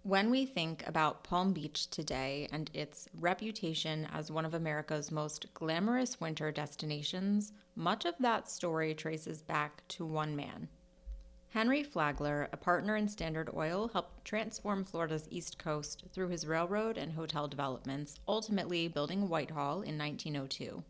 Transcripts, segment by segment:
When we think about Palm Beach today and its reputation as one of America's most glamorous winter destinations, much of that story traces back to one man. Henry Flagler, a partner in Standard Oil, helped transform Florida's East Coast through his railroad and hotel developments, ultimately building Whitehall in 1902.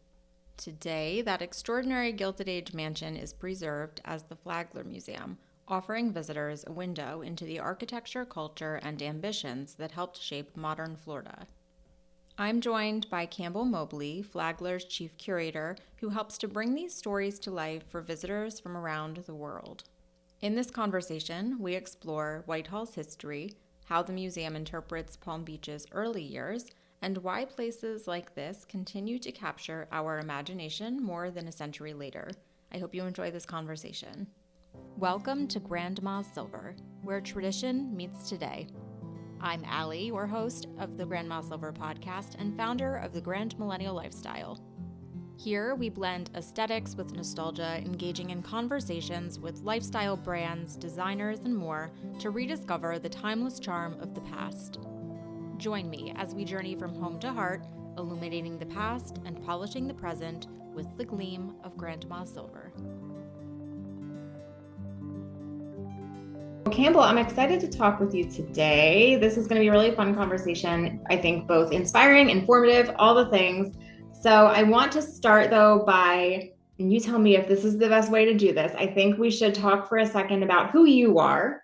Today, that extraordinary Gilded Age mansion is preserved as the Flagler Museum, offering visitors a window into the architecture, culture, and ambitions that helped shape modern Florida. I'm joined by Campbell Mobley, Flagler's chief curator, who helps to bring these stories to life for visitors from around the world. In this conversation, we explore Whitehall's history, how the museum interprets Palm Beach's early years, and why places like this continue to capture our imagination more than a century later. I hope you enjoy this conversation. Welcome to Grandma's Silver, where tradition meets today. I'm Allie, your host of the Grandma's Silver podcast and founder of the Grand Millennial Lifestyle. Here, we blend aesthetics with nostalgia, engaging in conversations with lifestyle brands, designers, and more to rediscover the timeless charm of the past. Join me as we journey from home to heart, illuminating the past and polishing the present with the gleam of Grandma's Silver. Campbell, I'm excited to talk with you today. This is going to be a really fun conversation. I think both inspiring, informative, all the things. So I want to start though by, and you tell me if this is the best way to do this. I think we should talk for a second about who you are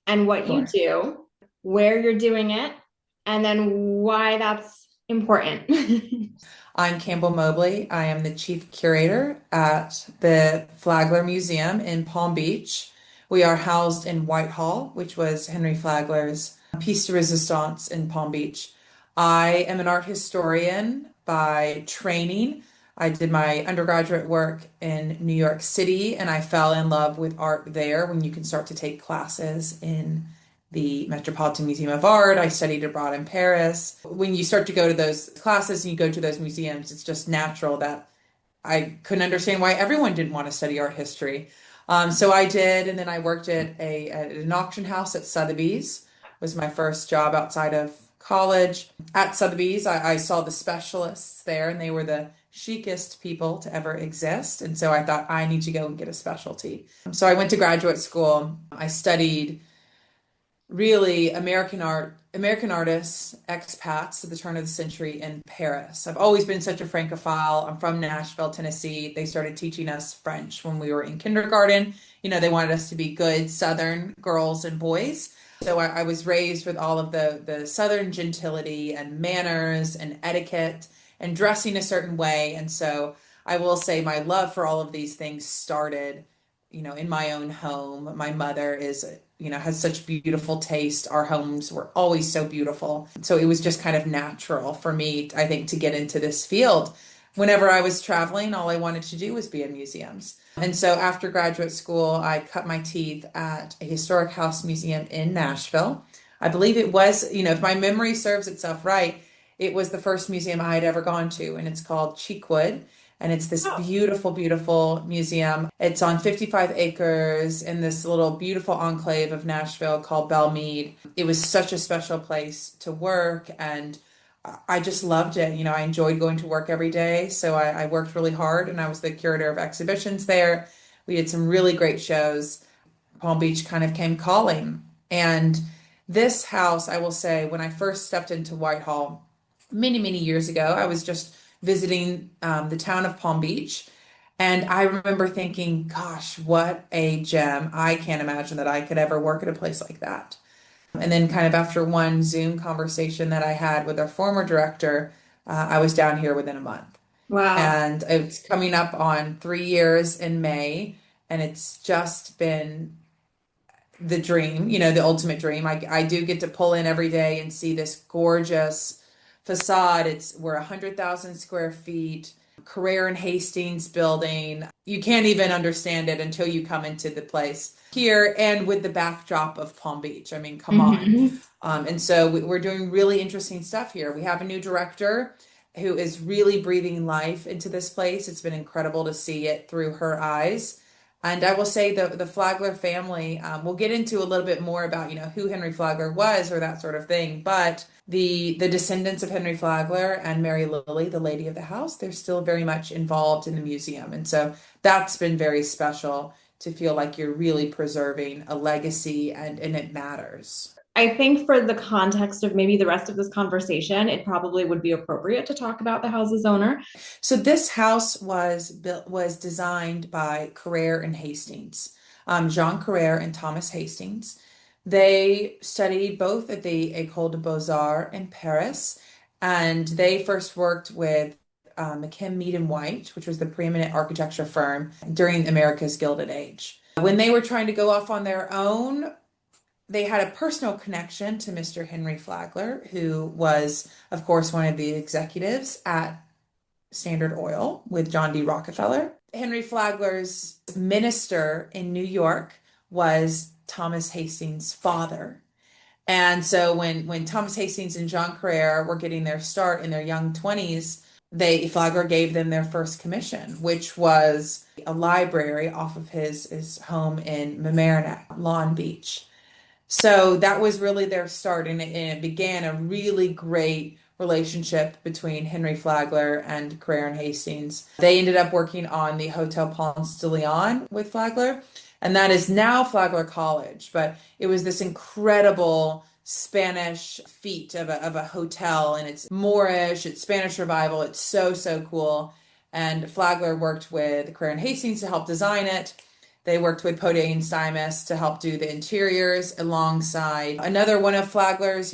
and what you do, where you're doing it, and then why that's important. I'm Campbell Mobley. I am the chief curator at the Flagler Museum in Palm Beach. We are housed in Whitehall, which was Henry Flagler's piece de resistance in Palm Beach. I am an art historian by training. I did my undergraduate work in New York City, and I fell in love with art there when you can start to take classes in the Metropolitan Museum of Art. I studied abroad in Paris. When you start to go to those classes and you go to those museums, it's just natural that I couldn't understand why everyone didn't want to study art history. So I did, and then I worked at an auction house at Sotheby's. Was my first job outside of college. At Sotheby's, I saw the specialists there, and they were the chicest people to ever exist. And so I thought, I need to go and get a specialty. So I went to graduate school. I studied really American art, American artists, expats at the turn of the century in Paris. I've always been such a Francophile. I'm from Nashville, Tennessee. They started teaching us French when we were in kindergarten. You know, they wanted us to be good Southern girls and boys. So I was raised with all of the Southern gentility and manners and etiquette and dressing a certain way. And so I will say my love for all of these things started, in my own home. My mother has such beautiful taste. Our homes were always so beautiful. So it was just kind of natural for me, I think, to get into this field. Whenever I was traveling, all I wanted to do was be in museums. And so after graduate school, I cut my teeth at a historic house museum in Nashville. I believe it was, if my memory serves itself right, it was the first museum I had ever gone to, and it's called Cheekwood. And it's this beautiful, beautiful museum. It's on 55 acres in this little beautiful enclave of Nashville called Belmead. It was such a special place to work, and I just loved it. I enjoyed going to work every day. So I worked really hard, and I was the curator of exhibitions there. We had some really great shows. Palm Beach kind of came calling. And this house, I will say, when I first stepped into Whitehall many, many years ago, I was just visiting the town of Palm Beach. And I remember thinking, gosh, what a gem. I can't imagine that I could ever work at a place like that. And then kind of after one Zoom conversation that I had with our former director, I was down here within a month. Wow. And it's coming up on 3 years in May. And it's just been the dream, the ultimate dream. I do get to pull in every day and see this gorgeous facade. We're 100,000 square feet, Carrere and Hastings building. You can't even understand it until you come into the place here, and with the backdrop of Palm Beach. I mean, come on. And so we're doing really interesting stuff here. We have a new director who is really breathing life into this place. It's been incredible to see it through her eyes. And I will say the Flagler family, we'll get into a little bit more about, who Henry Flagler was or that sort of thing. But the descendants of Henry Flagler and Mary Lily, the lady of the house, they're still very much involved in the museum. And so that's been very special to feel like you're really preserving a legacy and it matters. I think for the context of maybe the rest of this conversation, it probably would be appropriate to talk about the house's owner. So this house was designed by Carrere and Hastings, Jean Carrere and Thomas Hastings. They studied both at the École des Beaux-Arts in Paris, and they first worked with McKim, Mead and White, which was the preeminent architecture firm during America's Gilded Age. When they were trying to go off on their own, they had a personal connection to Mr. Henry Flagler, who was, of course, one of the executives at Standard Oil with John D. Rockefeller. Henry Flagler's minister in New York was Thomas Hastings' father. And so when Thomas Hastings and Jean Carrere were getting their start in their young 20s, Flagler gave them their first commission, which was a library off of his home in Mamaroneck, Long Beach. So that was really their start, and it began a really great relationship between Henry Flagler and Carrere and Hastings. They ended up working on the Hotel Ponce de Leon with Flagler, and that is now Flagler College. But it was this incredible Spanish feat of a hotel, and it's Moorish, it's Spanish revival, it's so, so cool. And Flagler worked with Carrere and Hastings to help design it. They worked with Potier and Stuymes to help do the interiors alongside another one of Flagler's,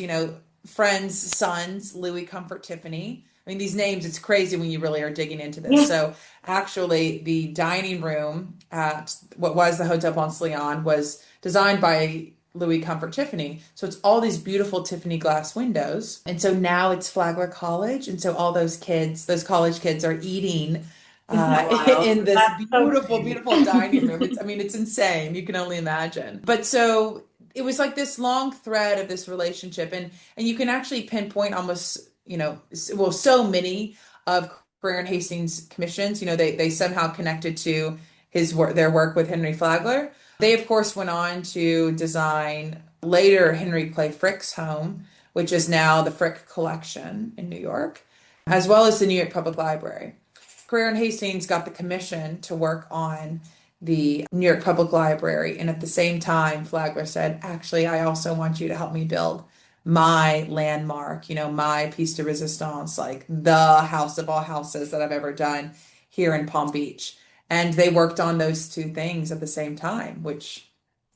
friends' sons, Louis Comfort Tiffany. I mean, these names, it's crazy when you really are digging into this. Yeah. So actually, the dining room at what was the Hotel Ponce de Leon was designed by Louis Comfort Tiffany. So it's all these beautiful Tiffany glass windows. And so now it's Flagler College. And so all those kids, those college kids are eating in this beautiful, beautiful dining room. It's insane. You can only imagine. But so it was like this long thread of this relationship, and you can actually pinpoint almost, so many of Carrere and Hastings' commissions. They somehow connected to their work with Henry Flagler. They of course went on to design later Henry Clay Frick's home, which is now the Frick Collection in New York, as well as the New York Public Library. Carrere and Hastings got the commission to work on the New York Public Library. And at the same time, Flagler said, actually, I also want you to help me build my landmark, my piece de resistance, like the house of all houses that I've ever done here in Palm Beach. And they worked on those two things at the same time, which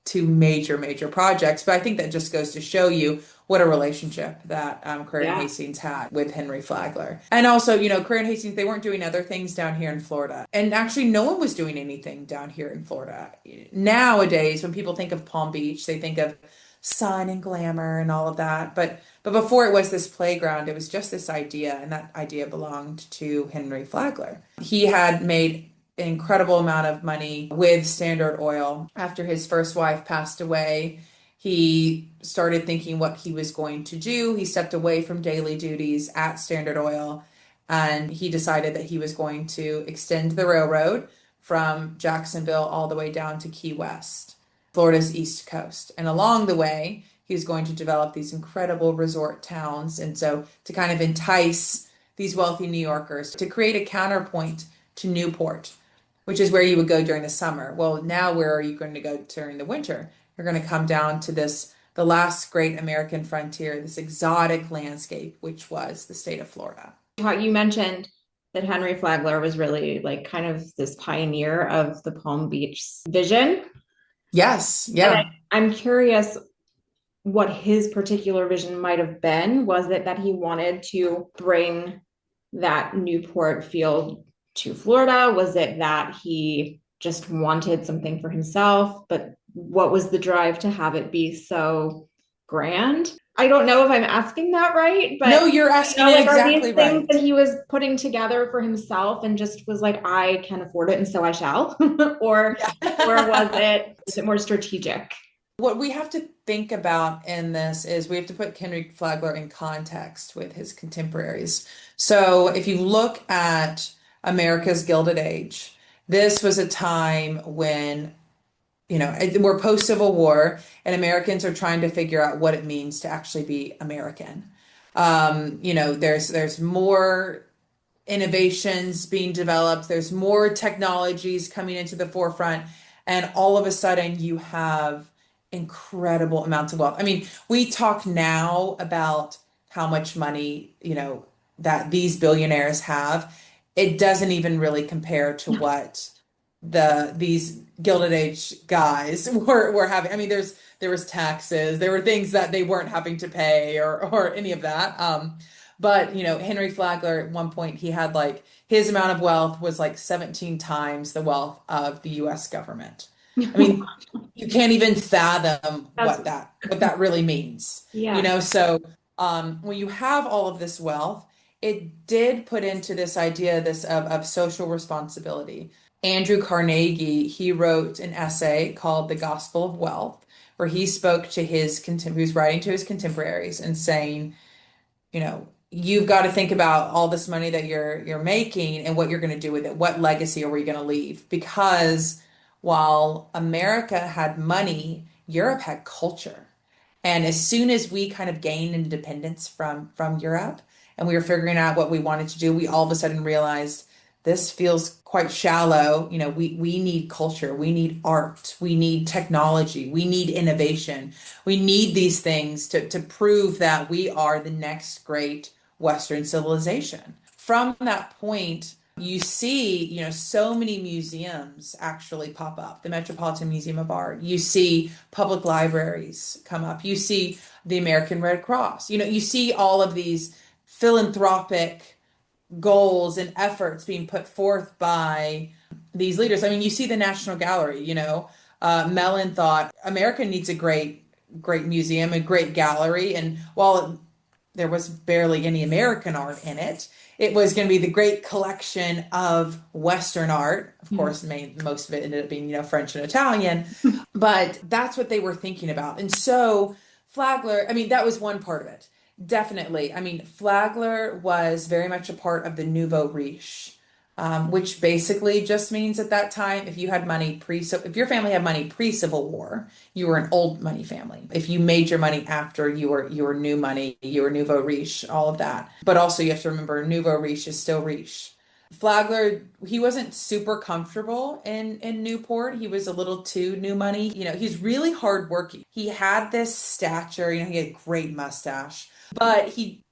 two major, major projects. But I think that just goes to show you what a relationship that Carrere and Hastings had with Henry Flagler. And also, Carrere and Hastings, they weren't doing other things down here in Florida. And actually, no one was doing anything down here in Florida. Nowadays, when people think of Palm Beach, they think of sun and glamour and all of that. But before it was this playground, it was just this idea, and that idea belonged to Henry Flagler. He had made an incredible amount of money with Standard Oil. After his first wife passed away, he started thinking what he was going to do. He stepped away from daily duties at Standard Oil, and he decided that he was going to extend the railroad from Jacksonville all the way down to Key West, Florida's East Coast. And along the way, he was going to develop these incredible resort towns. And so to kind of entice these wealthy New Yorkers to create a counterpoint to Newport, which is where you would go during the summer. Well, now where are you going to go during the winter? You're going to come down to the last great American frontier, this exotic landscape, which was the state of Florida. You mentioned that Henry Flagler was really like kind of this pioneer of the Palm Beach vision. Yes, yeah. I'm curious what his particular vision might have been. Was it that he wanted to bring that Newport feel to Florida? Was it that he just wanted something for himself? But what was the drive to have it be so grand? I don't know if I'm asking that right, but no, you're asking it exactly are these right. Things that he was putting together for himself and just was like, I can afford it and so I shall, or was it more strategic? What we have to think about in this is we have to put Henry Flagler in context with his contemporaries. So if you look at America's Gilded Age, This was a time when, we're post-Civil War and Americans are trying to figure out what it means to actually be American. There's more innovations being developed, there's more technologies coming into the forefront, and all of a sudden you have incredible amounts of wealth. I mean, we talk now about how much money, that these billionaires have. It doesn't even really compare to what these Gilded Age guys were having. I mean, there was taxes, there were things that they weren't having to pay or any of that. But Henry Flagler at one point he had like his amount of wealth was like 17 times the wealth of the US government. I mean, you can't even fathom That's what that really means. yeah. So when you have all of this wealth, it did put into this idea this of social responsibility. Andrew Carnegie, he wrote an essay called The Gospel of Wealth, where he spoke to he was writing to his contemporaries and saying, you've got to think about all this money that you're making and what you're going to do with it. What legacy are we going to leave? Because while America had money, Europe had culture. And as soon as we kind of gained independence from Europe and we were figuring out what we wanted to do, we all of a sudden realized this feels quite shallow. We need culture, we need art, we need technology, we need innovation. We need these things to prove that we are the next great Western civilization. From that point, you see, so many museums actually pop up. The Metropolitan Museum of Art. You see public libraries come up. You see the American Red Cross. You see all of these philanthropic goals and efforts being put forth by these leaders. I mean, you see the National Gallery, Mellon thought America needs a great museum, a great gallery. And while there was barely any American art in it, it was going to be the great collection of Western art. Of course, most of it ended up being, French and Italian, but that's what they were thinking about. And so Flagler, I mean, that was one part of it. Definitely. I mean, Flagler was very much a part of the nouveau riche, which basically just means at that time, if you had money if your family had money pre-Civil War, you were an old money family. If you made your money after, you were new money, you were nouveau riche, all of that. But also you have to remember, nouveau riche is still riche. Flagler, he wasn't super comfortable in Newport. He was a little too new money. He's really hardworking. He had this stature, he had a great mustache, but he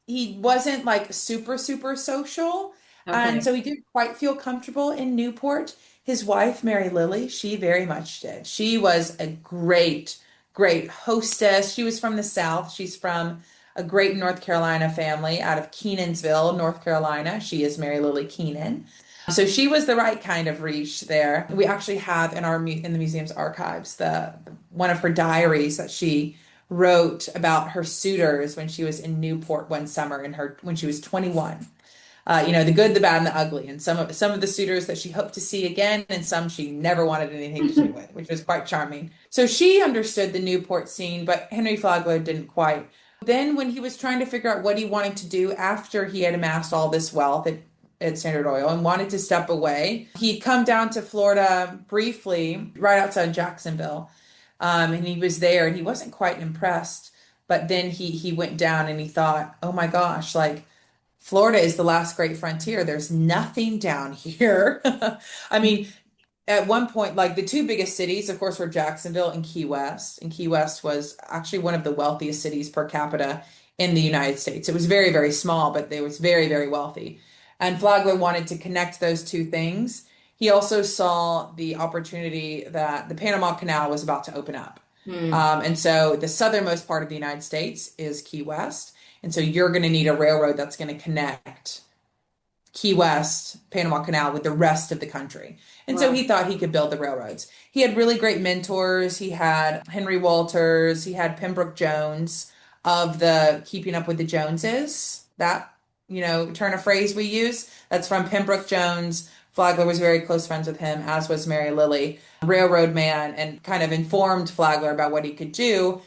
wasn't like super, super social. And Okay. so he didn't quite feel comfortable in Newport. His wife, Mary Lily, she very much did. She was a great hostess. She was from the South. She's from a great North Carolina family out of Kenansville, North Carolina. She is Mary Lily Keenan. So she was the right kind of reach there. We actually have in the museum's archives the one of her diaries that she wrote about her suitors when she was in Newport one summer when she was 21. The good, the bad, and the ugly, and some of the suitors that she hoped to see again, and some she never wanted anything to do with, which was quite charming. So she understood the Newport scene, but Henry Flagler didn't quite. Then, when he was trying to figure out what he wanted to do after he had amassed all this wealth at Standard Oil and wanted to step away, he'd come down to Florida briefly, right outside Jacksonville, and he was there, and he wasn't quite impressed. But then he went down and he thought, oh my gosh, like Florida is the last great frontier. There's nothing down here. I mean, at one point, like the two biggest cities, of course, were Jacksonville and Key West. And Key West was actually one of the wealthiest cities per capita in the United States. It was very, very small, but it was very, very wealthy. And Flagler wanted to connect those two things. He also saw the opportunity that the Panama Canal was about to open up. Hmm. And so the southernmost part of the United States is Key West. And so you're going to need a railroad that's going to connect Key West, Panama Canal with the rest of the country. And so Wow. he thought he could build the railroads. He had really great mentors. He had Henry Walters, he had Pembroke Jones of the Keeping Up with the Joneses. That, turn of phrase we use, that's from Pembroke Jones. Flagler was very close friends with him, as was Mary Lily, railroad man, and kind of informed Flagler about what he could do.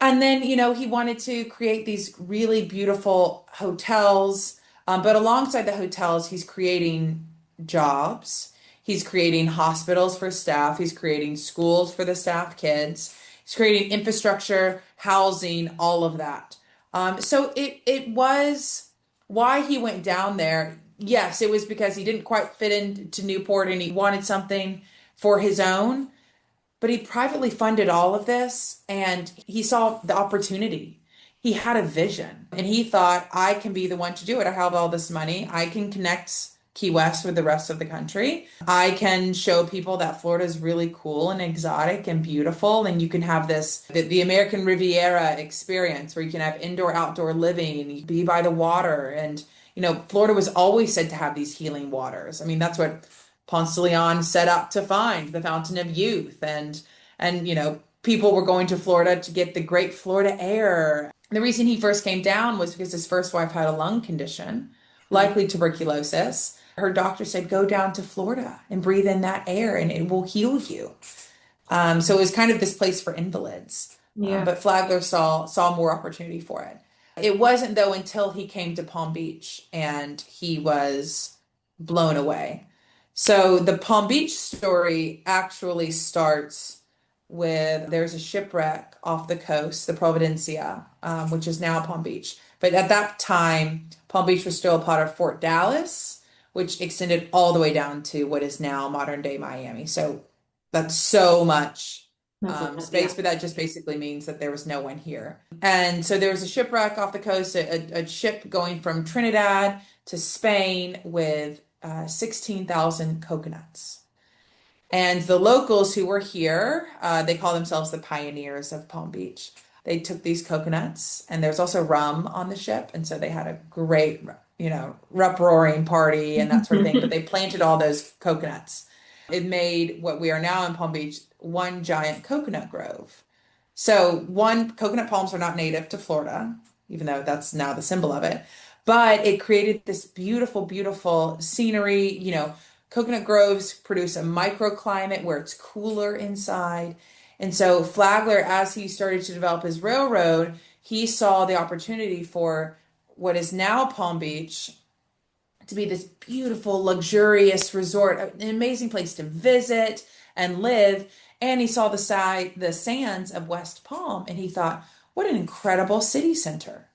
And then, he wanted to create these really beautiful hotels. But alongside the hotels, he's creating jobs. He's creating hospitals for staff. He's creating schools for the staff kids. He's creating infrastructure, housing, all of that. So it was why he went down there. Yes, it was because he didn't quite fit into Newport and he wanted something for his own, but he privately funded all of this and he saw the opportunity. He had a vision and he thought, I can be the one to do it. I have all this money. I can connect Key West with the rest of the country. I can show people that Florida is really cool and exotic and beautiful. And you can have the American Riviera experience where you can have indoor, outdoor living and you can be by the water. And, Florida was always said to have these healing waters. I mean, that's what Ponce de Leon set up to find, the Fountain of Youth. And people were going to Florida to get the great Florida air. The reason he first came down was because his first wife had a lung condition, likely tuberculosis. Her doctor said, go down to Florida and breathe in that air and it will heal you. So it was kind of this place for invalids. Yeah. But Flagler saw more opportunity for it. It wasn't, though, until he came to Palm Beach and he was blown away. So the Palm Beach story actually starts with there's a shipwreck off the coast, the Providencia, which is now Palm Beach. But at that time, Palm Beach was still a part of Fort Dallas, which extended all the way down to what is now modern day Miami. So that's so much space, but that just basically means that there was no one here. And so there was a shipwreck off the coast, a ship going from Trinidad to Spain with 16,000 coconuts. And the locals who were here, they call themselves the pioneers of Palm Beach. They took these coconuts, and there's also rum on the ship. And so they had a great, rep-roaring party and that sort of thing. But they planted all those coconuts. It made what we are now in Palm Beach one giant coconut grove. So coconut palms are not native to Florida, even though that's now the symbol of it. But it created this beautiful, beautiful scenery. Coconut groves produce a microclimate where it's cooler inside. And so Flagler, as he started to develop his railroad, he saw the opportunity for what is now Palm Beach to be this beautiful, luxurious resort, an amazing place to visit and live. And he saw the sands of West Palm, and he thought, what an incredible city center.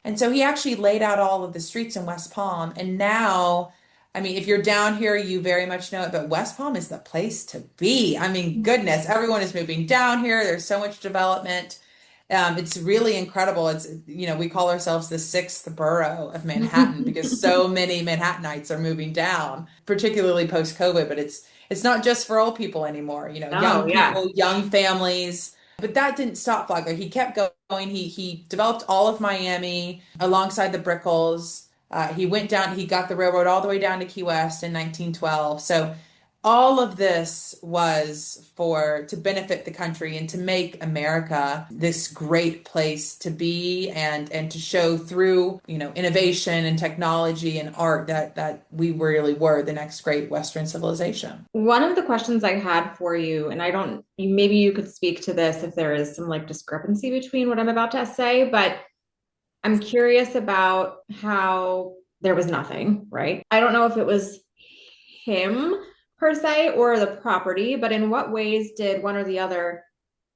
And so he actually laid out all of the streets in West Palm. And now, I mean, if you're down here, you very much know it, but West Palm is the place to be. I mean, goodness, everyone is moving down here. There's so much development. It's really incredible. We call ourselves the sixth borough of Manhattan because so many Manhattanites are moving down, particularly post-COVID, but it's not just for old people anymore, young people, young families. But that didn't stop Flagler. He kept going. He developed all of Miami alongside the Brickells. He went down, he got the railroad all the way down to Key West in 1912. So all of this was to benefit the country and to make America this great place to be and to show through, innovation and technology and art that we really were the next great Western civilization. One of the questions I had for you, and maybe you could speak to this if there is some discrepancy between what I'm about to say, but I'm curious about how there was nothing, right? I don't know if it was him per se or the property, but in what ways did one or the other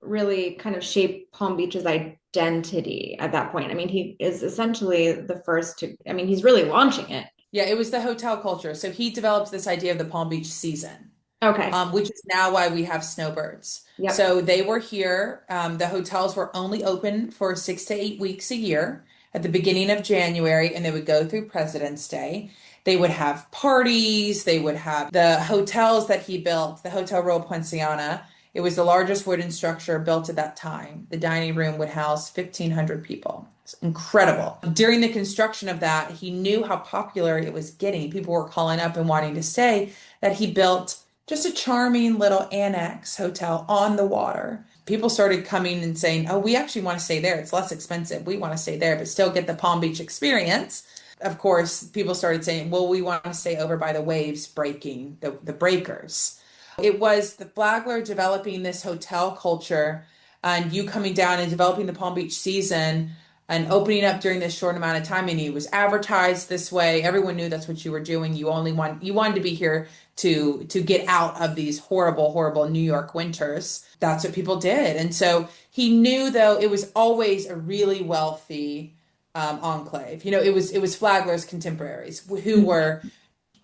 really kind of shape Palm Beach's identity at that point? I mean, he is essentially the first he's really launching it. Yeah, it was the hotel culture. So he developed this idea of the Palm Beach season. Okay. Which is now why we have snowbirds. Yep. So they were here. The hotels were only open for 6 to 8 weeks a year at the beginning of January, and they would go through President's Day. They would have parties. They would have the hotels that he built, the Hotel Royal Poinciana. It was the largest wooden structure built at that time. The dining room would house 1,500 people. It's incredible. During the construction of that, he knew how popular it was getting. People were calling up and wanting to stay, that he built just a charming little annex hotel on the water. People started coming and saying, oh, we actually want to stay there. It's less expensive. We want to stay there, but still get the Palm Beach experience. Of course, people started saying, well, we want to stay over by the waves breaking, the breakers. It was the Flagler developing this hotel culture and you coming down and developing the Palm Beach season and opening up during this short amount of time, and it was advertised this way. Everyone knew that's what you were doing. You wanted to be here to get out of these horrible, horrible New York winters. That's what people did. And so he knew, though, it was always a really wealthy enclave. It was Flagler's contemporaries who were,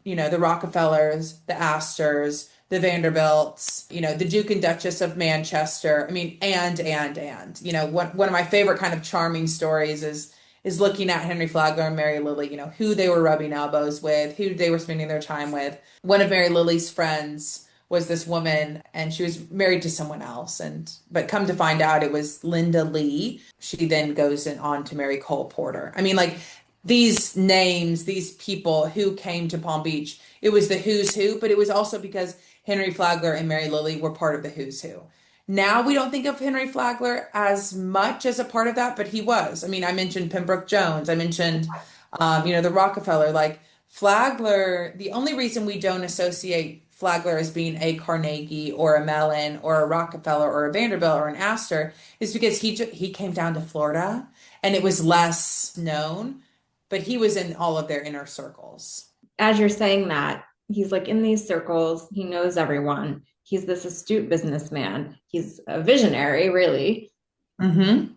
the Rockefellers, the Astors, the Vanderbilts, the Duke and Duchess of Manchester. I mean, one of my favorite kind of charming stories is looking at Henry Flagler and Mary Lily, who they were rubbing elbows with, who they were spending their time with. One of Mary Lily's friends was this woman, and she was married to someone else, but come to find out it was Linda Lee. She then goes on to marry Cole Porter. I mean, like, these names, these people who came to Palm Beach, it was the who's who, but it was also because Henry Flagler and Mary Lily were part of the who's who. Now we don't think of Henry Flagler as much as a part of that, but he was. I mean, I mentioned Pembroke Jones. I mentioned, the Rockefeller. Like, Flagler, the only reason we don't associate Flagler as being a Carnegie or a Mellon or a Rockefeller or a Vanderbilt or an Astor is because he came down to Florida and it was less known, but he was in all of their inner circles. As you're saying that, he's like in these circles, he knows everyone. He's this astute businessman. He's a visionary, really. Mm-hmm.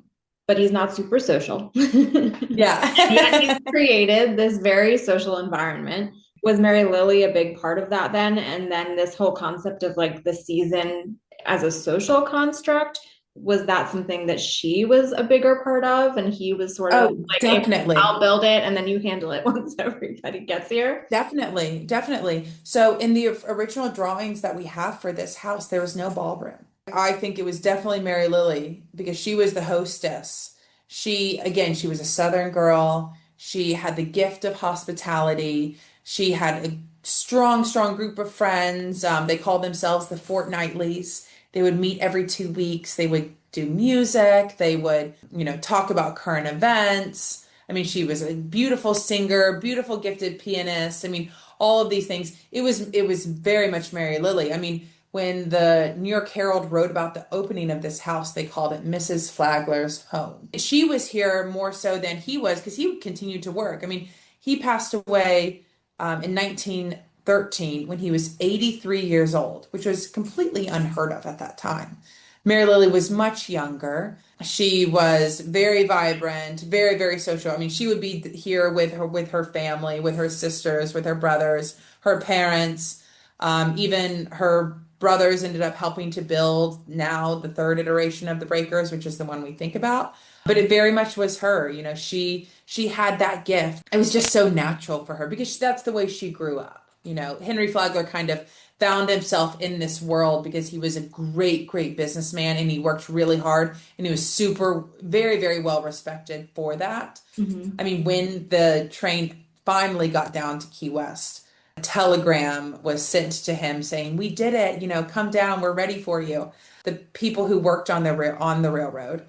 But he's not super social. Yeah. Yet he's created this very social environment. Was Mary Lily a big part of that then? And then this whole concept of like the season as a social construct, was that something that she was a bigger part of? And he was sort of like, definitely. I'll build it and then you handle it once everybody gets here. Definitely, definitely. So in the original drawings that we have for this house, there was no ballroom. I think it was definitely Mary Lily because she was the hostess. She was a Southern girl. She had the gift of hospitality. She had a strong, strong group of friends. They called themselves the Fortnightlies. They would meet every 2 weeks. They would do music. They would, talk about current events. I mean, she was a beautiful singer, beautiful gifted pianist. I mean, all of these things. It was very much Mary Lily. I mean, when the New York Herald wrote about the opening of this house, they called it Mrs. Flagler's home. She was here more so than he was because he continued to work. I mean, he passed away in 1913 when he was 83 years old, which was completely unheard of at that time. Mary Lily was much younger. She was very vibrant, very, very social. I mean, she would be here with her family, with her sisters, with her brothers, her parents, even her brothers ended up helping to build now the third iteration of the Breakers, which is the one we think about. But it very much was her. She had that gift. It was just so natural for her because that's the way she grew up. Henry Flagler kind of found himself in this world because he was a great, great businessman and he worked really hard and he was super, very, very well respected for that. Mm-hmm. I mean, when the train finally got down to Key West, a telegram was sent to him saying, "We did it, come down, we're ready for you." The people who worked on the railroad,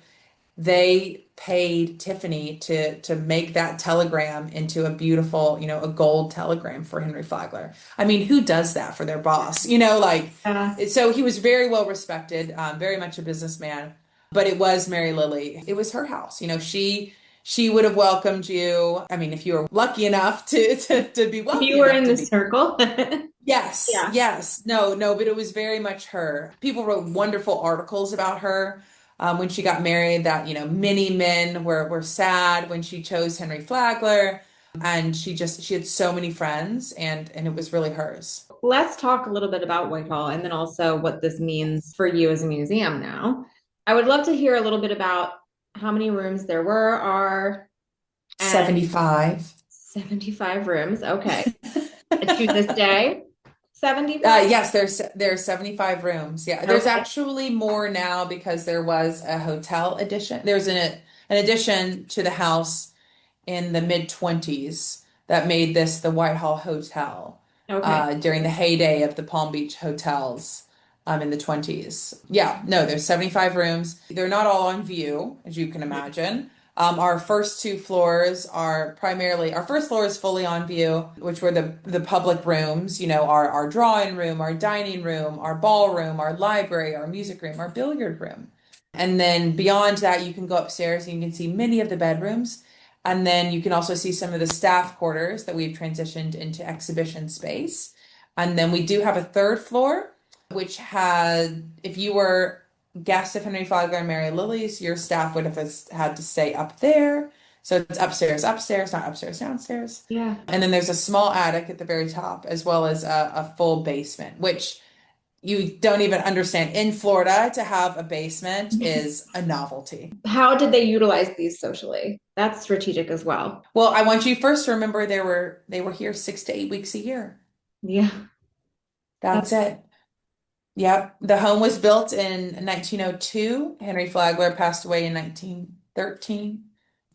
they paid Tiffany to make that telegram into a beautiful, a gold telegram for Henry Flagler. I mean, who does that for their boss? So he was very well respected, very much a businessman, but it was Mary Lily. It was her house. She would have welcomed you. I mean, if you were lucky enough to be wealthy. You were in the circle. Yes, Yeah. yes. No, but it was very much her. People wrote wonderful articles about her when she got married that, many men were sad when she chose Henry Flagler. And she had so many friends and it was really hers. Let's talk a little bit about Whitehall and then also what this means for you as a museum now. I would love to hear a little bit about how many rooms there are. 75. 75 rooms. Okay. To this day, 75? Yes, there's 75 rooms. Yeah, there's actually more now because there was a hotel addition. There's an addition to the house in the mid-20s that made this the Whitehall Hotel during the heyday of the Palm Beach hotels in the 20s. Yeah, no, there's 75 rooms. They're not all on view, as you can imagine. Our first two floors are our first floor is fully on view, which were the public rooms, our drawing room, our dining room, our ballroom, our library, our music room, our billiard room. And then beyond that, you can go upstairs and you can see many of the bedrooms. And then you can also see some of the staff quarters that we've transitioned into exhibition space. And then we do have a third floor, which had, if you were guests of Henry Flagler and Mary Lily's, your staff would have had to stay up there. So it's upstairs, upstairs, not upstairs, downstairs. Yeah. And then there's a small attic at the very top, as well as a full basement, which you don't even understand. In Florida, to have a basement is a novelty. How did they utilize these socially? That's strategic as well. Well, I want you first to remember they were here 6 to 8 weeks a year. Yeah. That's it. Yep. The home was built in 1902. Henry Flagler passed away in 1913.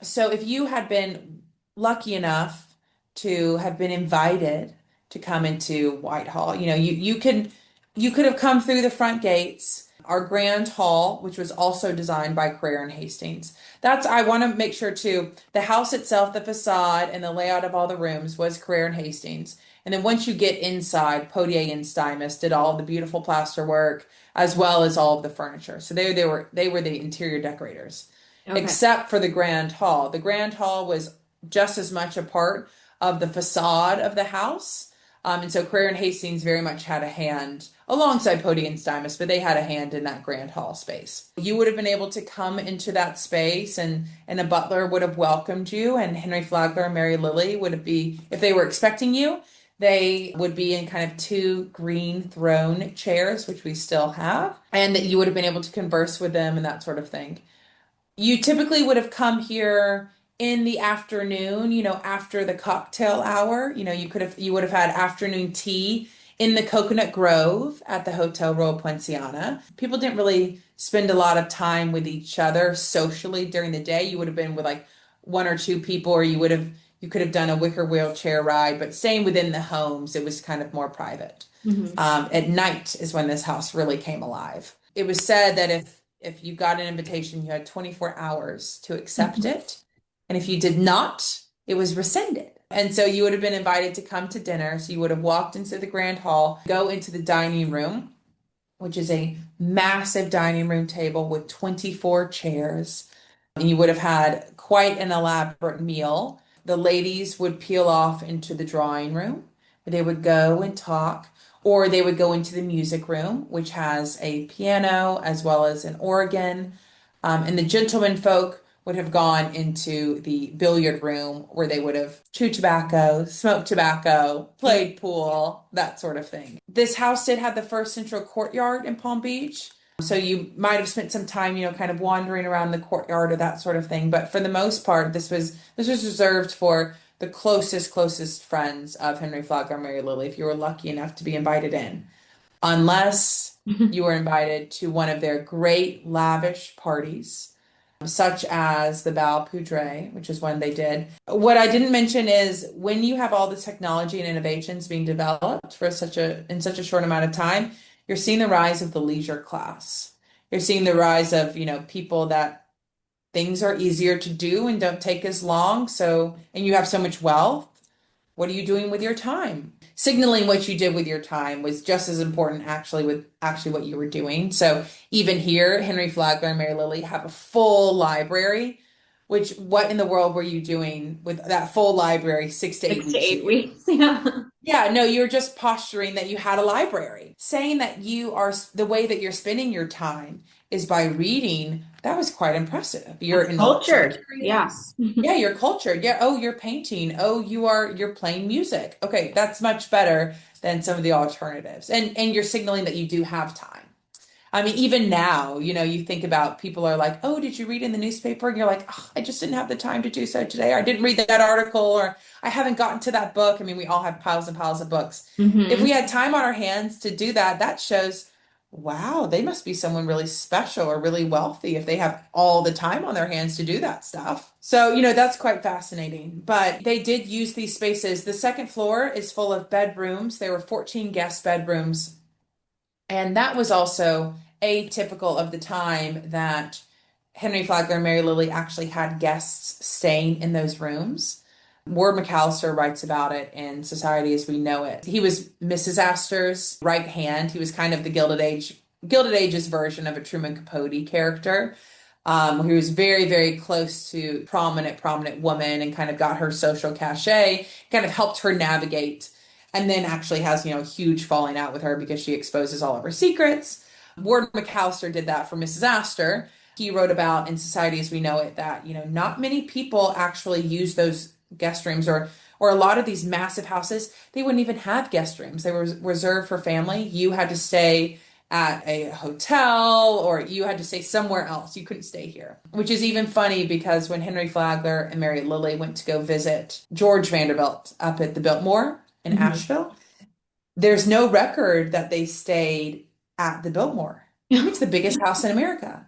So if you had been lucky enough to have been invited to come into Whitehall, you could have come through the front gates. Our grand hall, which was also designed by Crerar and Hastings. I want to make sure too, the house itself, the facade and the layout of all the rooms was Crerar and Hastings. And then once you get inside, Potier and Stymus did all of the beautiful plaster work as well as all of the furniture. So they were the interior decorators, Okay. except for the grand hall. The grand hall was just as much a part of the facade of the house. And so Crerar and Hastings very much had a hand alongside Potier and Stymus, but they had a hand in that grand hall space. You would have been able to come into that space and a butler would have welcomed you, and Henry Flagler and Mary Lily if they were expecting you, they would be in kind of two green throne chairs, which we still have, and that you would have been able to converse with them and that sort of thing. You typically would have come here in the afternoon, after the cocktail hour. You would have had afternoon tea in the Coconut Grove at the Hotel Royal Poinciana. People didn't really spend a lot of time with each other socially during the day. You would have been with like one or two people, or you could have done a wicker wheelchair ride, but staying within the homes, it was kind of more private. Mhm. At night is when this house really came alive. It was said that if you got an invitation, you had 24 hours to accept it. And if you did not, it was rescinded. And so you would have been invited to come to dinner. So you would have walked into the grand hall, go into the dining room, which is a massive dining room table with 24 chairs. And you would have had quite an elaborate meal. The ladies would peel off into the drawing room, where they would go and talk, or they would go into the music room, which has a piano as well as an organ. And the gentlemen folk would have gone into the billiard room, where they would have chewed tobacco, smoked tobacco, played pool, that sort of thing. This house did have the first central courtyard in Palm Beach. So you might have spent some time, kind of wandering around the courtyard or that sort of thing. But for the most part, this was reserved for the closest friends of Henry Flagler and Mary Lily, if you were lucky enough to be invited in. Unless you were invited to one of their great lavish parties, such as the Bal Poudre, which is one they did. What I didn't mention is when you have all this technology and innovations being developed in such a short amount of time, you're seeing the rise of the leisure class. You're seeing the rise of, people that things are easier to do and don't take as long. And you have so much wealth. What are you doing with your time? Signaling what you did with your time was just as important with what you were doing. So even here, Henry Flagler and Mary Lily have a full library. What in the world were you doing with that full library 6 to 8 6 weeks to a 8 year? weeks. Yeah. Yeah, no, you're just posturing that you had a library. Saying that the way that you're spending your time is by reading, that was quite impressive. You're intellectually Cultured. Yeah. curious. Yeah, you're cultured. Yeah, oh, you're painting. Oh, you're playing music. Okay, that's much better than some of the alternatives. And you're signaling that you do have time. I mean, even now, you think about people are like, oh, did you read in the newspaper? And you're like, oh, I just didn't have the time to do so today. Or I didn't read that article, or I haven't gotten to that book. I mean, we all have piles and piles of books. If we Hmm. had time on our hands to do that, that shows, wow, they must be someone really special or really wealthy if they have all the time on their hands to do that stuff. So, that's quite fascinating. But they did use these spaces. The second floor is full of bedrooms. There were 14 guest bedrooms. And that was also atypical of the time that Henry Flagler and Mary Lily actually had guests staying in those rooms. Ward McAllister writes about it in Society as We Know It. He was Mrs. Astor's right hand. He was kind of the Gilded Age Gilded Age's version of a Truman Capote character, who was very, very close to prominent woman and kind of got her social cachet, kind of helped her navigate, and then actually has, a huge falling out with her because she exposes all of her secrets. Ward McAllister did that for Mrs. Astor. He wrote about in Society as We Know It that, not many people actually use those guest rooms, or a lot of these massive houses, they wouldn't even have guest rooms. They were reserved for family. You had to stay at a hotel or you had to stay somewhere else. You couldn't stay here, which is even funny because when Henry Flagler and Mary Lily went to go visit George Vanderbilt up at the Biltmore in Asheville, there's no record that they stayed at the Biltmore. It's the biggest house in America.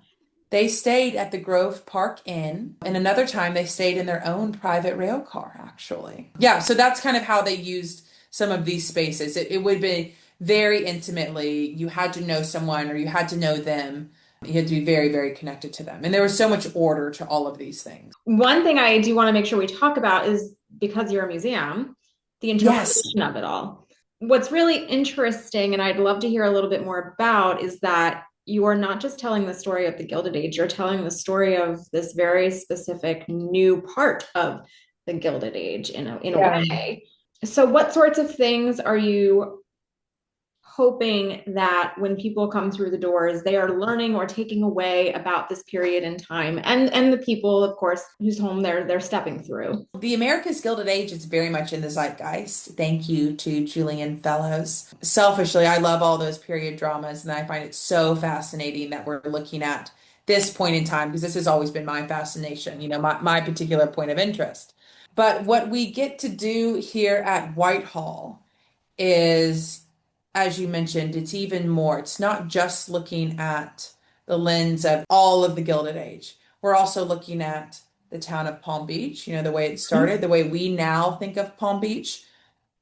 They stayed at the Grove Park Inn, and another time they stayed in their own private rail car, actually. Yeah, so that's kind of how they used some of these spaces. It would be very intimately, you had to know someone or you had to know them. You had to be very, very connected to them. And there was so much order to all of these things. One thing I do want to make sure we talk about is, because you're a museum, the interpretation of it all. What's really interesting, and I'd love to hear a little bit more about, is that you are not just telling the story of the Gilded Age, you're telling the story of this very specific new part of the Gilded Age in a way. So what sorts of things are you hoping that when people come through the doors, they are learning or taking away about this period in time and the people, of course, whose home they're stepping through? The America's Gilded Age is very much in the zeitgeist. Thank you to Julian Fellows. Selfishly, I love all those period dramas, and I find it so fascinating that we're looking at this point in time because this has always been my fascination, my particular point of interest. But what we get to do here at Whitehall is, as you mentioned, it's even more. It's not just looking at the lens of all of the Gilded Age. We're also looking at the town of Palm Beach, the way it started, the way we now think of Palm Beach.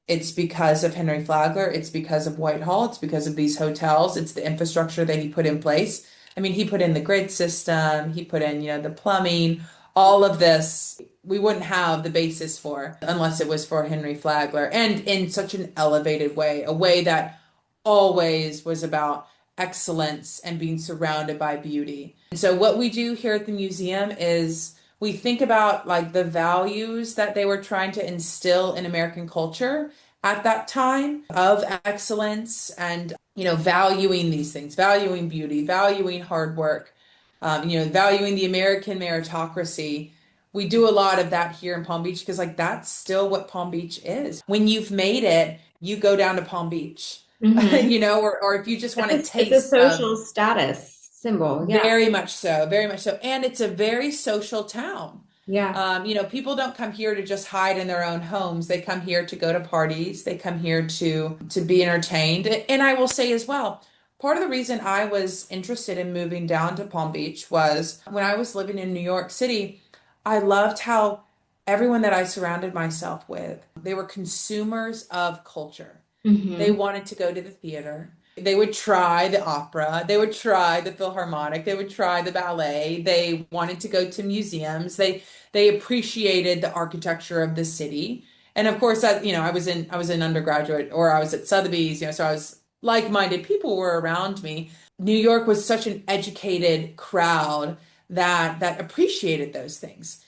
It's because of Henry Flagler. It's because of Whitehall. It's because of these hotels. It's the infrastructure that he put in place. I mean, he put in the grid system. He put in, the plumbing, all of this. We wouldn't have the basis for unless it was for Henry Flagler, and in such an elevated way, a way that always was about excellence and being surrounded by beauty. And so what we do here at the museum is we think about like the values that they were trying to instill in American culture at that time of excellence and, valuing these things, valuing beauty, valuing hard work, valuing the American meritocracy. We do a lot of that here in Palm Beach because that's still what Palm Beach is. When you've made it, you go down to Palm Beach. Or if you just want to taste. It's a social status symbol. Yeah. Very much so, very much so. And it's a very social town. Yeah. People don't come here to just hide in their own homes. They come here to go to parties. They come here to be entertained. And I will say as well, part of the reason I was interested in moving down to Palm Beach was when I was living in New York City, I loved how everyone that I surrounded myself with, they were consumers of culture. They wanted to go to the theater. They would try the opera. They would try the Philharmonic. They would try the ballet. They wanted to go to museums. They appreciated the architecture of the city. And of course, I was in undergraduate, or I was at Sotheby's, so I was like-minded people were around me. New York was such an educated crowd that appreciated those things.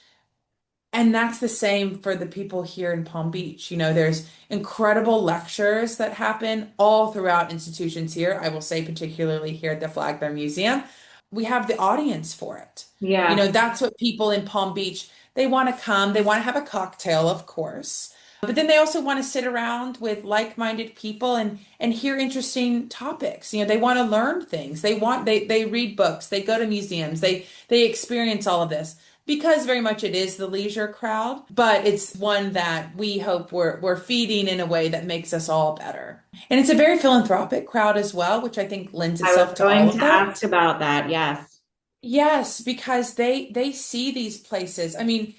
And that's the same for the people here in Palm Beach. There's incredible lectures that happen all throughout institutions here. I will say particularly here at the Flagler Museum, we have the audience for it. Yeah. That's what people in Palm Beach, they want to come, they want to have a cocktail, of course. But then they also want to sit around with like-minded people and hear interesting topics. They want to learn things. They read books, they go to museums, they experience all of this. Because very much it is the leisure crowd, but it's one that we hope we're feeding in a way that makes us all better. And it's a very philanthropic crowd as well, which I think lends itself to all of that. I was going to ask about that, yes. Yes, because they see these places. I mean,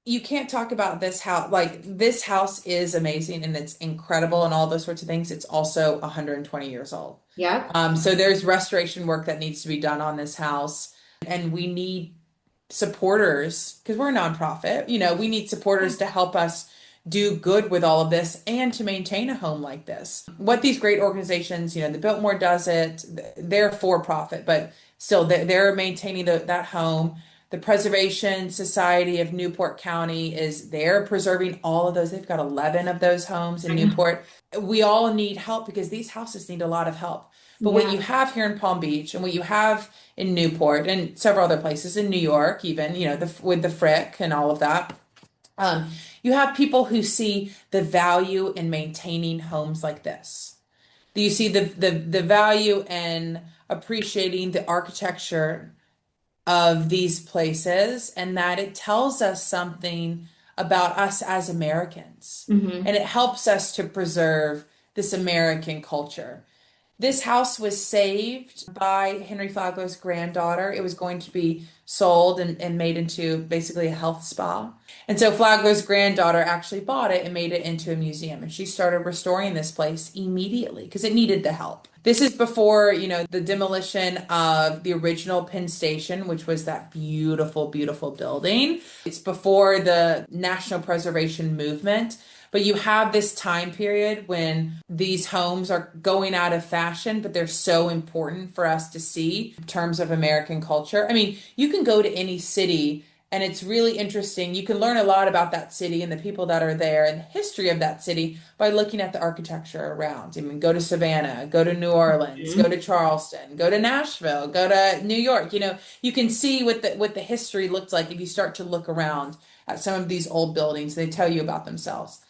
you can't talk about this house. Like, this house is amazing and it's incredible and all those sorts of things. It's also 120 years old. Yeah. So there's restoration work that needs to be done on this house, and we need supporters, because we're a nonprofit, we need supporters to help us do good with all of this and to maintain a home like this. What these great organizations, the Biltmore does it, they're for profit, but still they're maintaining that home. The Preservation Society of Newport County is there preserving all of those. They've got 11 of those homes in I know. Newport. We all need help because these houses need a lot of help. But what you Yeah. have here in Palm Beach and what you have in Newport and several other places in New York, even, with the Frick and all of that, um, you have people who see the value in maintaining homes like this. Do you see the value in appreciating the architecture of these places and that it tells us something about us as Americans. Hmm. And it helps us to preserve this American culture. This house was saved by Henry Flagler's granddaughter. It was going to be sold and made into basically a health spa. And so Flagler's granddaughter actually bought it and made it into a museum. And she started restoring this place immediately because it needed the help. This is before, the demolition of the original Penn Station, which was that beautiful, beautiful building. It's before the National Preservation Movement. But you have this time period when these homes are going out of fashion, but they're so important for us to see in terms of American culture. I mean, you can go to any city and it's really interesting. You can learn a lot about that city and the people that are there and the history of that city by looking at the architecture around. I mean, go to Savannah, go to New Orleans, go to Charleston, go to Nashville, go to New York. You can see what the history looked like if you start to look around at some of these old buildings. They tell you about themselves.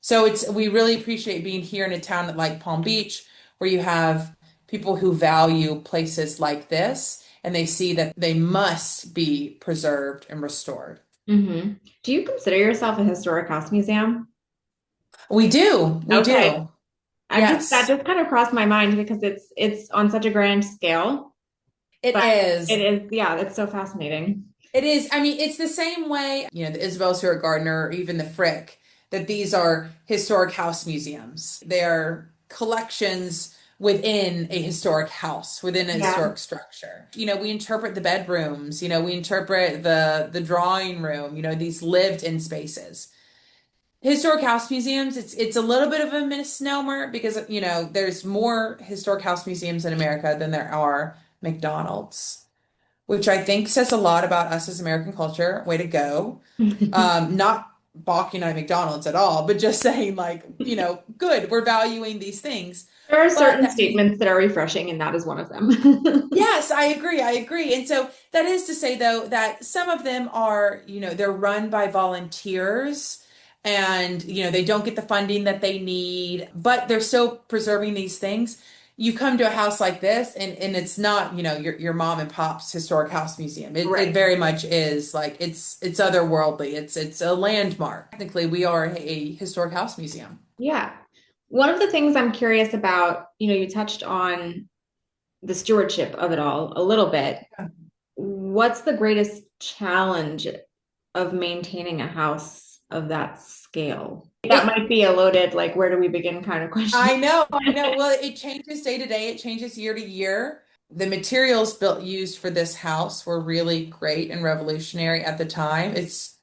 So we really appreciate being here in a town like Palm Beach where you have people who value places like this and they see that they must be preserved and restored. Hmm. Do you consider yourself a historic house museum? We do. We Okay. do. That Yes, just kind of crossed my mind because it's on such a grand scale, it but it is. is, yeah, that's so fascinating. It is. I mean, it's the same way, the Isabel Stewart Gardner or even the Frick, that these are historic house museums. They are collections within a historic house, within a Yeah. historic structure. We interpret the bedrooms, we interpret the drawing room, these lived in spaces. Historic house museums, it's a little bit of a misnomer because, there's more historic house museums in America than there are McDonald's, which I think says a lot about us as American culture. Way to go. Not balking at McDonald's at all, but just saying like, good, we're valuing these things. There are But certain that means, statements that are refreshing, and that is one of them. yes, I agree. I agree. And so that is to say though that some of them are, they're run by volunteers and, they don't get the funding that they need, but they're still preserving these things. You come to a house like this and it's not, your mom and pop's historic house museum. It Right. very much is like it's otherworldly. It's a landmark. Technically, we are a historic house museum. Yeah. One of the things I'm curious about, you touched on the stewardship of it all a little bit. What's the greatest challenge of maintaining a house of that scale? That It might be a loaded, like, where do we begin kind of question. I know, I know. Well, it changes day to day, it changes year to year. The materials used for this house were really great and revolutionary at the time.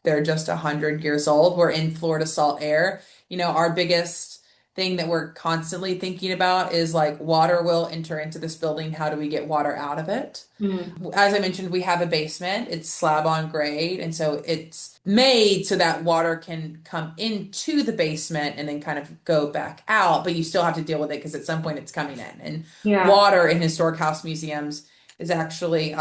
They're just 100 years old. We're in Florida salt air. Our biggest thing that we're constantly thinking about is like water will enter into this building. How do we get water out of it? Hmm. As I mentioned, we have a basement. It's slab on grade, and so it's made so that water can come into the basement and then kind of go back out, but you still have to deal with it because at some point it's coming in. And Yeah. water in historic house museums is actually,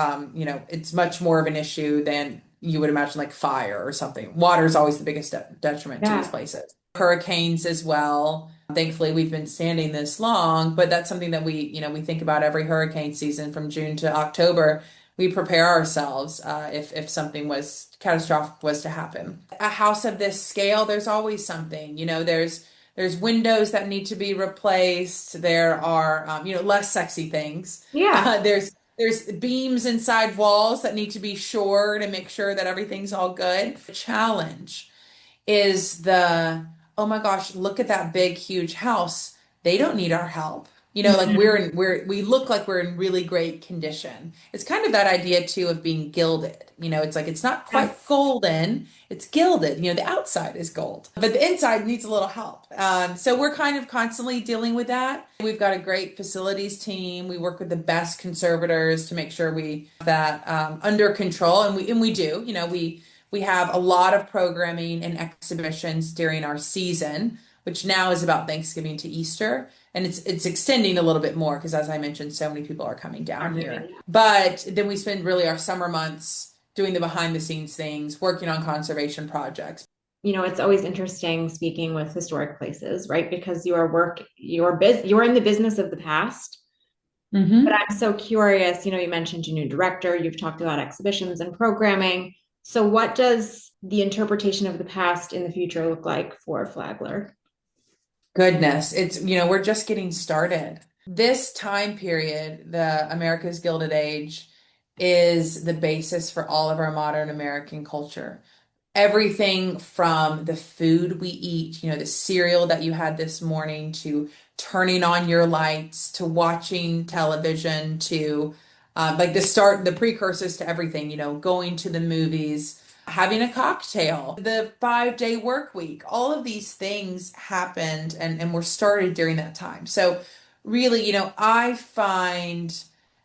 it's much more of an issue than you would imagine, like fire or something. Water is always the biggest detriment to these Yeah. places. Hurricanes as well. Thankfully, we've been standing this long, but that's something that we think about every hurricane season from June to October. We prepare ourselves if something was catastrophic was to happen. A house of this scale, there's always something. There's windows that need to be replaced. There are less sexy things. Yeah. There's beams inside walls that need to be shored and make sure that everything's all good. The challenge is oh my gosh, look at that big, huge house. They don't need our help. Like Mhm. we look like we're in really great condition. It's kind of that idea too of being gilded. It's like it's not quite Yes. golden, it's gilded. The outside is gold, but the inside needs a little help. So we're kind of constantly dealing with that. We've got a great facilities team. We work with the best conservators to make sure we have that under control, and we do. We have a lot of programming and exhibitions during our season, which now is about Thanksgiving to Easter. And it's extending a little bit more because, as I mentioned, so many people are coming Are down moving. here. But then we spend really our summer months doing the behind the scenes things, working on conservation projects. It's always interesting speaking with historic places, right? Because you're in the business of the past. But Hmm. I'm so curious, you mentioned a new director, you've talked about exhibitions and programming. So what does the interpretation of the past in the future look like for Flagler? Goodness, we're just getting started. This time period, the America's Gilded Age, is the basis for all of our modern American culture. Everything from the food we eat, the cereal that you had this morning, to turning on your lights, to watching television, to like the precursors to everything, going to the movies, having a cocktail, the 5-day work week, all of these things happened and were started during that time. So really, I find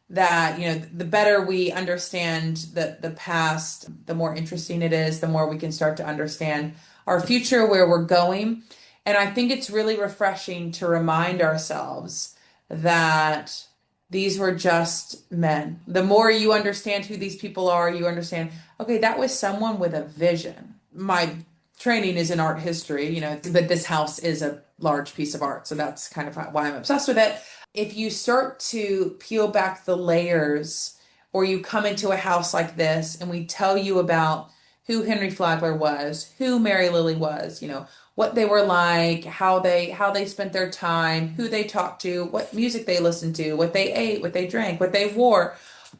that the better we understand the past, the more interesting it is, the more we can start to understand our future, where we're going. And I think it's really refreshing to remind ourselves that these were just men. The more you understand who these people are, you understand, okay, that was someone with a vision. My training is in art history, but this house is a large piece of art, so that's kind of why I'm obsessed with it. If you start to peel back the layers, or you come into a house like this and we tell you about who Henry Flagler was, who Mary Lily was, what they were like, how they spent their time, who they talked to, what music they listened to, what they ate, what they drank, what they wore,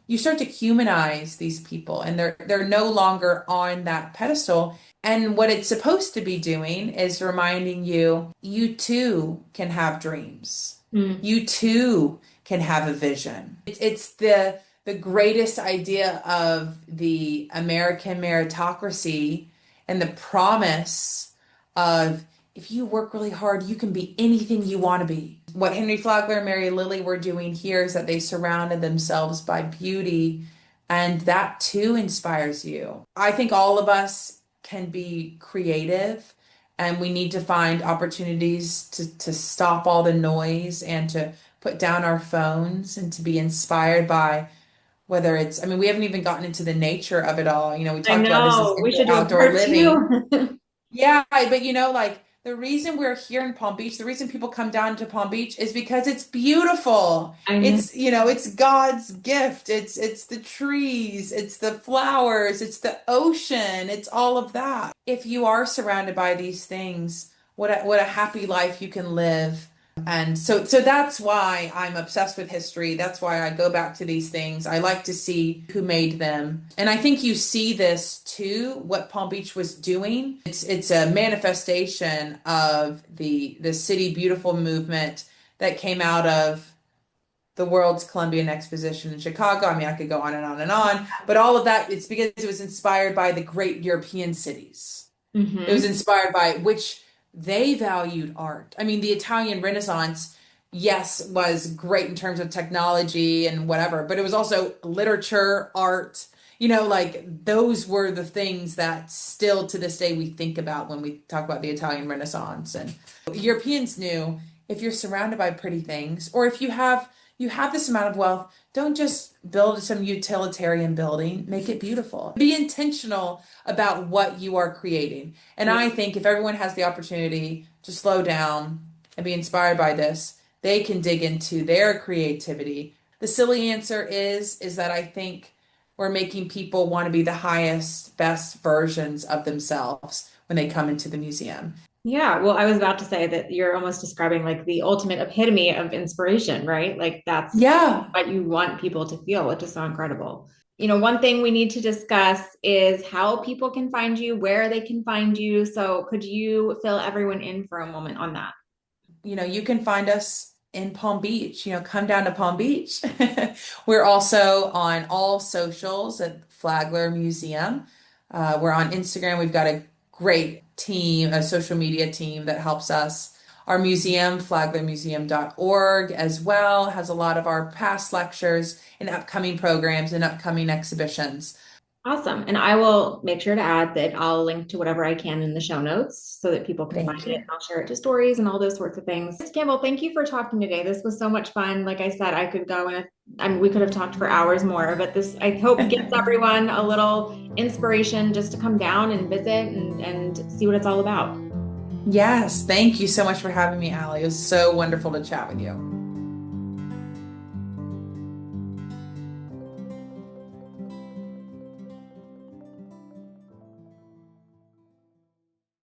you start to humanize these people, and they're no longer on that pedestal. And what it's supposed to be doing is reminding you, you too can have dreams. Mm. You too can have a vision. It's the greatest idea of the American meritocracy, and the promise of, if you work really hard, you can be anything you want to be. What Henry Flagler and Mary Lily were doing here is that they surrounded themselves by beauty, and that too inspires you. I think all of us can be creative, and we need to find opportunities to stop all the noise and to put down our phones and to be inspired by, whether it's, I mean, we haven't even gotten into the nature of it all. We I talked about this is know. We indoor should do a outdoor part living. two. Yeah, but like the reason we're here in Palm Beach, the reason people come down to Palm Beach is because it's beautiful. I know. It's God's gift. It's the trees, it's the flowers, it's the ocean, it's all of that. If you are surrounded by these things, what a happy life you can live. And so that's why I'm obsessed with history. That's why I go back to these things. I like to see who made them. And I think you see this too, what Palm Beach was doing. It's a manifestation of the City Beautiful movement that came out of the World's Columbian Exposition in Chicago. I mean, I could go on and on and on, but all of that, it's because it was inspired by the great European cities. It was Hmm. inspired by which they valued art. I mean, the Italian Renaissance, yes, was great in terms of technology and whatever, but it was also literature, art, like those were the things that still to this day we think about when we talk about the Italian Renaissance. And Europeans knew, if you're surrounded by pretty things, or if you have this amount of wealth, don't just build some utilitarian building, make it beautiful. Be intentional about what you are creating. And Yeah. I think if everyone has the opportunity to slow down and be inspired by this, they can dig into their creativity. The silly answer is that I think we're making people want to be the highest, best versions of themselves when they come into the museum. Yeah, well, I was about to say that you're almost describing like the ultimate epitome of inspiration, right? Like that's Yeah. what you want people to feel, which is so incredible. One thing we need to discuss is how people can find you, where they can find you. So could you fill everyone in for a moment on that? You can find us in Palm Beach, come down to Palm Beach. We're also on all socials at Flagler Museum. We're on Instagram. We've got a great team, a social media team that helps us. Our museum, flaglermuseum.org, as well, has a lot of our past lectures and upcoming programs and upcoming exhibitions. Awesome. And I will make sure to add that I'll link to whatever I can in the show notes so that people can find Thank it. you. I'll share it to stories and all those sorts of things. Campbell, thank you for talking today. This was so much fun. Like I said, I could go and I mean, we could have talked for hours more, but this, I hope, gives everyone a little inspiration just to come down and visit and see what it's all about. Yes, thank you so much for having me, Allie. It was so wonderful to chat with you.